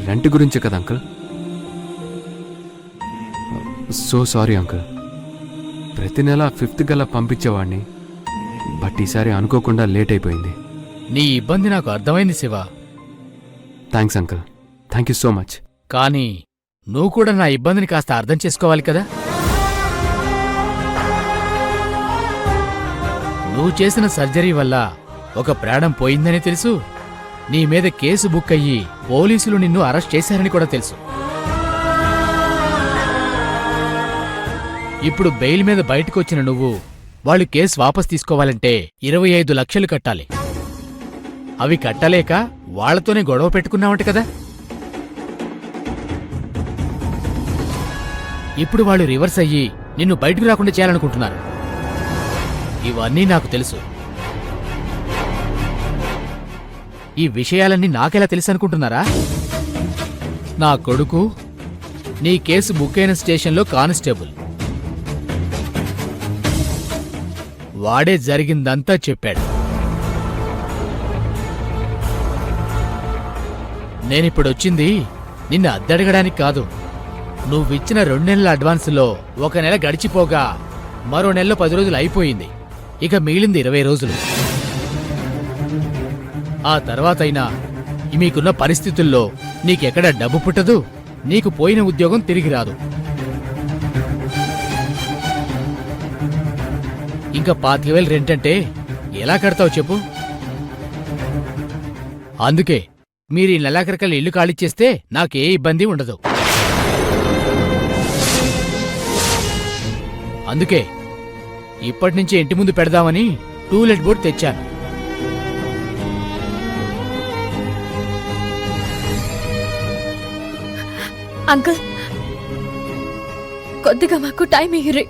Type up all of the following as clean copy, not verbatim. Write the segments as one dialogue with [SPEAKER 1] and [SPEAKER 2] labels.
[SPEAKER 1] Rent గురించే కదా uncle. So sorry uncle. ప్రతి నెల 5th గల్లా పంపించేవాడిని, బట్ ఈసారి అనుకోకుండా లేట్ అయిపోయింది.
[SPEAKER 2] నీ ఇబ్బంది నాకు అర్థమైంది Shiva.
[SPEAKER 1] Thanks uncle, thank you so much.
[SPEAKER 2] కానీ నువ్వు కూడా నా ఇబ్బందిని కాస్త అర్థం చేసుకోవాలి కదా. నువ్వు చేసిన సర్జరీ వల్ల ఒక ప్రాణం పోయిందని తెలుసు, నీ మీద కేసు బుక్ అయ్యి పోలీసులు నిన్ను అరెస్ట్ చేశారని కూడా తెలుసు. ఇప్పుడు బెయిల్ మీద బయటకొచ్చిన నువ్వు వాళ్ళు కేసు వాపస్ తీసుకోవాలంటే 25 లక్షలు కట్టాలి. అవి కట్టలేక వాళ్లతోనే గొడవ పెట్టుకున్నావంట కదా. ఇప్పుడు వాళ్ళు రివర్స్ అయ్యి నిన్ను బయటకు రాకుండా చేయాలనుకుంటున్నారు. ఇవన్నీ నాకు తెలుసు. ఈ విషయాలన్నీ నాకెలా తెలుసు అనుకుంటున్నారా? నా కొడుకు నీ కేసు బుక్ అయిన స్టేషన్లో కానిస్టేబుల్. వాడే జరిగిందంతా చెప్పాడు. నేనిప్పుడొచ్చింది నిన్ను అద్దడగడానికి కాదు. నువ్విచ్చిన 2 నెలల అడ్వాన్సులో 1 నెల గడిచిపోగా మరో నెలలో 10 రోజులు అయిపోయింది. ఇక మిగిలింది 20 రోజులు. ఆ తర్వాతైనా మీకున్న పరిస్థితుల్లో నీకెక్కడ డబ్బు పుట్టదు, నీకు పోయిన ఉద్యోగం తిరిగి రాదు. ఇంకా 25,000 రెంట్ అంటే ఎలా కడతావు చెప్పు? అందుకే మీరు ఈ నెలాఖరికల్లా ఇల్లు ఖాళీచ్చేస్తే నాకే ఇబ్బంది ఉండదు. అందుకే ఇప్పటినుంచే ఇంటి ముందు పెడదామని టూలెట్ బోర్డు తెచ్చాను.
[SPEAKER 3] అంకుల్, కొద్దిగా మాకు టైం ఇయ్యిరి.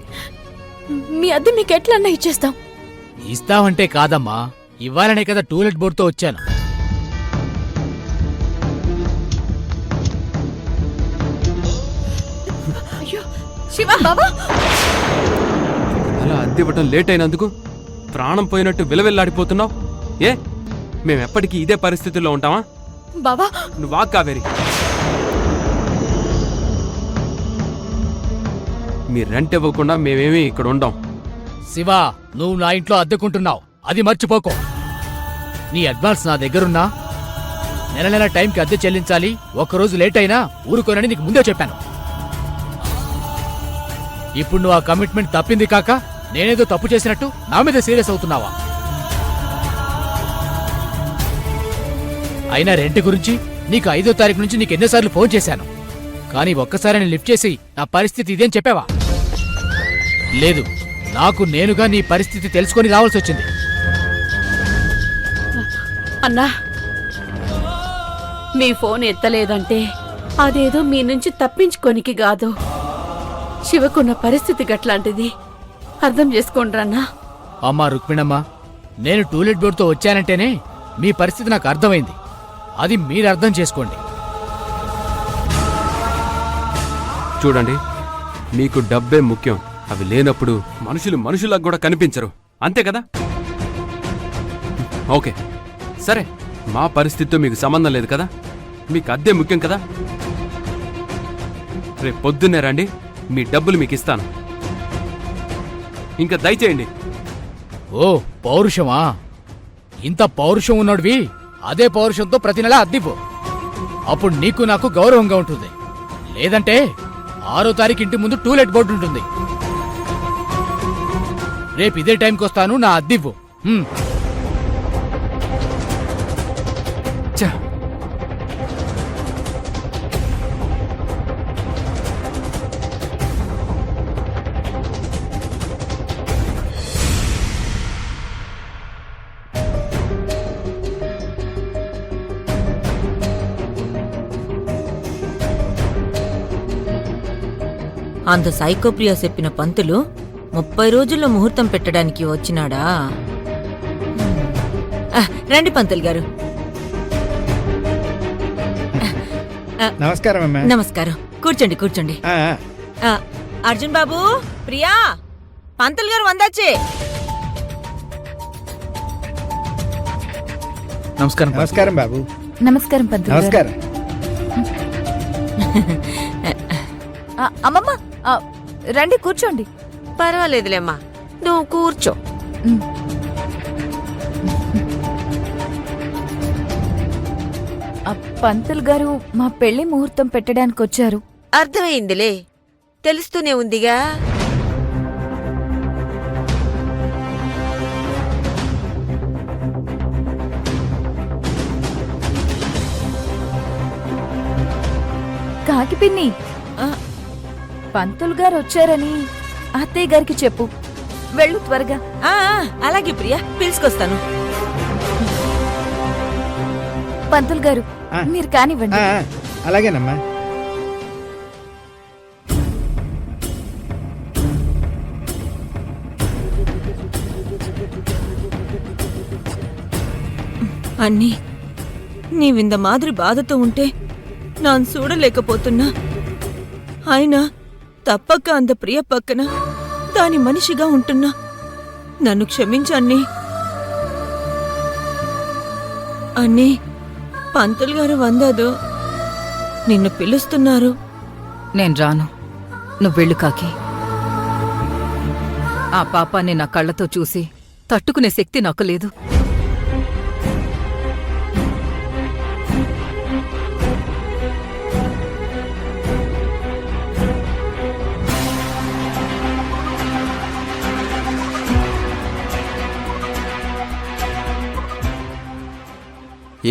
[SPEAKER 3] మీ అద్దె మీకు ఎట్లన్నా ఇచ్చేస్తాం.
[SPEAKER 2] ఇస్తావంటే కాదమ్మా, ఇవ్వాలనే కదా టూలెట్ బోర్డుతో వచ్చాను.
[SPEAKER 3] శివ బాబా,
[SPEAKER 1] అలా అద్దె ఇవ్వటం లేట్ అయినందుకు ప్రాణం పోయినట్టు విలవిల్లాడిపోతున్నావు. ఏ మేమెప్పటికీ ఇదే పరిస్థితుల్లో ఉంటావా?
[SPEAKER 3] బాబా
[SPEAKER 1] నువ్వా కావేరి, మీ రెంట్ ఇవ్వకుండా మేమేమీ ఇక్కడ ఉండం.
[SPEAKER 2] శివా, నువ్వు నా ఇంట్లో అద్దెకుంటున్నావు, అది మర్చిపోకో. నీ అడ్వాన్స్ నా దగ్గరున్నా నెల నెల టైంకి అద్దె చెల్లించాలి. ఒక్కరోజు లేట్ అయినా ఊరుకోనని నీకు ముందే చెప్పాను. ఇప్పుడు నువ్వు ఆ కమిట్మెంట్ తప్పింది కాక నేనేదో తప్పు చేసినట్టు నా మీద సీరియస్ అవుతున్నావా? అయినా రెంట్ గురించి నీకు 5వ తారీఖు నుంచి నీకు ఎన్నోసార్లు ఫోన్ చేశాను, కానీ ఒక్కసారి నేను లిఫ్ట్ చేసి నా పరిస్థితి ఇదేం చెప్పావా? లేదు, నాకు నేనుగా నీ పరిస్థితి తెలుసుకొని రావాల్సి వచ్చింది.
[SPEAKER 4] అన్నా, మీ ఫోన్ ఎత్తలేదంటే అదేదో మీ నుంచి తప్పించుకోనికి కాదు. శివకున్న పరిస్థితి గట్లాంటిది, అర్థం చేసుకోండ్రన్నా.
[SPEAKER 2] అమ్మా రుక్మిణమ్మా, నేను టూలెట్ బోర్డుతో వచ్చానంటేనే మీ పరిస్థితి నాకు అర్థమైంది. అది మీరు అర్థం చేసుకోండి.
[SPEAKER 1] చూడండి, మీకు డబ్బే ముఖ్యం. అవి లేనప్పుడు మనుషులు మనుషులకు కూడా కనిపించరు, అంతే కదా? ఓకే సరే, మా పరిస్థితితో మీకు సంబంధం లేదు కదా. మీకు అద్దె ముఖ్యం కదా. రేపు పొద్దున్నే రండి, మీ డబ్బులు మీకు ఇస్తాను. ఇంకా దయచేయండి.
[SPEAKER 2] ఓ పౌరుషమా? ఇంత పౌరుషం ఉన్నాడువి, అదే పౌరుషంతో ప్రతి నెల అద్దిపో. అప్పుడు నీకు నాకు గౌరవంగా ఉంటుంది. లేదంటే 6వ తారీఖు ఇంటి ముందు టూలెట్ బోర్డు ఉంటుంది. రేపు ఇదే టైంకి వస్తాను, నా అద్దివ్వు.
[SPEAKER 1] చా,
[SPEAKER 5] అంత సైకోప్రియ చెప్పిన పంతులు 30 రోజుల్లో ముహూర్తం పెట్టడానికి వచ్చినాడా? రండి పంతులు గారు.
[SPEAKER 6] నమస్కారం అమ్మా.
[SPEAKER 5] నమస్కారం. కూర్చోండి కూర్చోండి. అర్జున్ బాబు, ప్రియా, పంతులు గారు వందాచే.
[SPEAKER 2] నమస్కారం.
[SPEAKER 6] నమస్కారం బాబు.
[SPEAKER 3] నమస్కారం పంతులు గారు.
[SPEAKER 6] నమస్కారం.
[SPEAKER 3] అమ్మమ్మ రండి కూర్చోండి.
[SPEAKER 4] పర్వాలేదులేమ్మా, నువ్వు కూర్చో.
[SPEAKER 3] పంతులు గారు మా పెళ్లి ముహూర్తం పెట్టడానికి వచ్చారు.
[SPEAKER 4] అర్థమైందిలే, తెలుస్తూనే ఉందిగా.
[SPEAKER 3] కాకి పిన్ని, పంతులు గారు వచ్చారని అత్తయ్య గారికి చెప్పు. వెళ్ళు త్వరగా.
[SPEAKER 5] ఆ, అలాగే ప్రియా, పిలుచుకొస్తాను.
[SPEAKER 3] పంతులు గారు మీరు కానివ్వండి.
[SPEAKER 6] అలాగేనమ్మా.
[SPEAKER 5] అన్నీ నీవింద మాదిరి బాధతో ఉంటే నాన్ చూడలేకపోతున్నా. అయినా తప్పక అంత ప్రియ పక్కన దాని మనిషిగా ఉంటున్నా. నన్ను క్షమించన్నీ. అన్నీ, పంతులు గారు వందదు, నిన్ను పిలుస్తున్నారు.
[SPEAKER 7] నేను రాను, నువ్వు వెళ్ళు కాకి. ఆ పాపాన్ని నా కళ్ళతో చూసి తట్టుకునే శక్తి నాకు లేదు.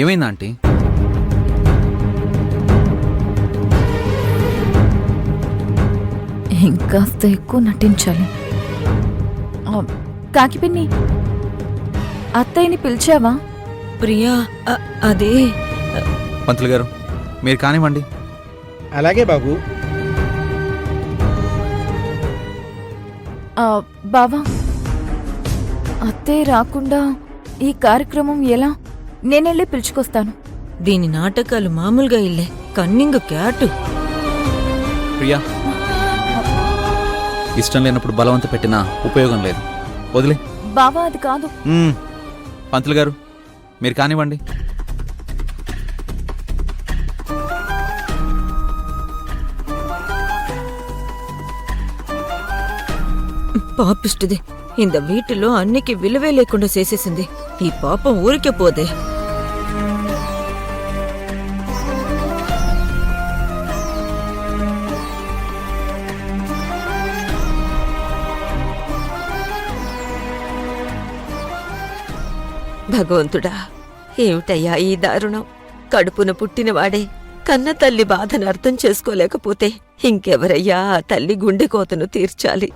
[SPEAKER 8] ఏమైందా ఆంటీ?
[SPEAKER 3] ఇంకాస్త ఎక్కువ నటించాలి. కాకి పిన్ని, అత్తయ్యని పిలిచావా?
[SPEAKER 5] ప్రియా, అదే
[SPEAKER 8] పంతులు గారు మీరు కానివ్వండి.
[SPEAKER 6] అలాగే బాబు.
[SPEAKER 3] బావా, అత్తయ్య రాకుండా ఈ కార్యక్రమం ఎలా? నేనెళ్ళి పిలుచుకొస్తాను.
[SPEAKER 5] దీని నాటకాలు మామూలుగా ఇల్లే, కన్నింగ్ క్యాటు.
[SPEAKER 8] ప్రియా, ఇష్టం లేనప్పుడు బలవంత పెట్టినా ఉపయోగం లేదు, వదిలే.
[SPEAKER 3] బావా అది కాదు.
[SPEAKER 8] పంతులు గారు మీరు కానివ్వండి.
[SPEAKER 5] పాపిష్టిది, ఇంత వీటిలో అన్నికి విలువే లేకుండా చేసేసింది. ఈ పాపం ఊరికే పోదే.
[SPEAKER 4] భగవంతుడా, ఏమిటయ్యా ఈ దారుణం? కడుపున పుట్టినవాడే కన్న తల్లి బాధను అర్థం చేసుకోలేకపోతే ఇంకెవరయ్యా ఆ తల్లి గుండె కోతను తీర్చాలి?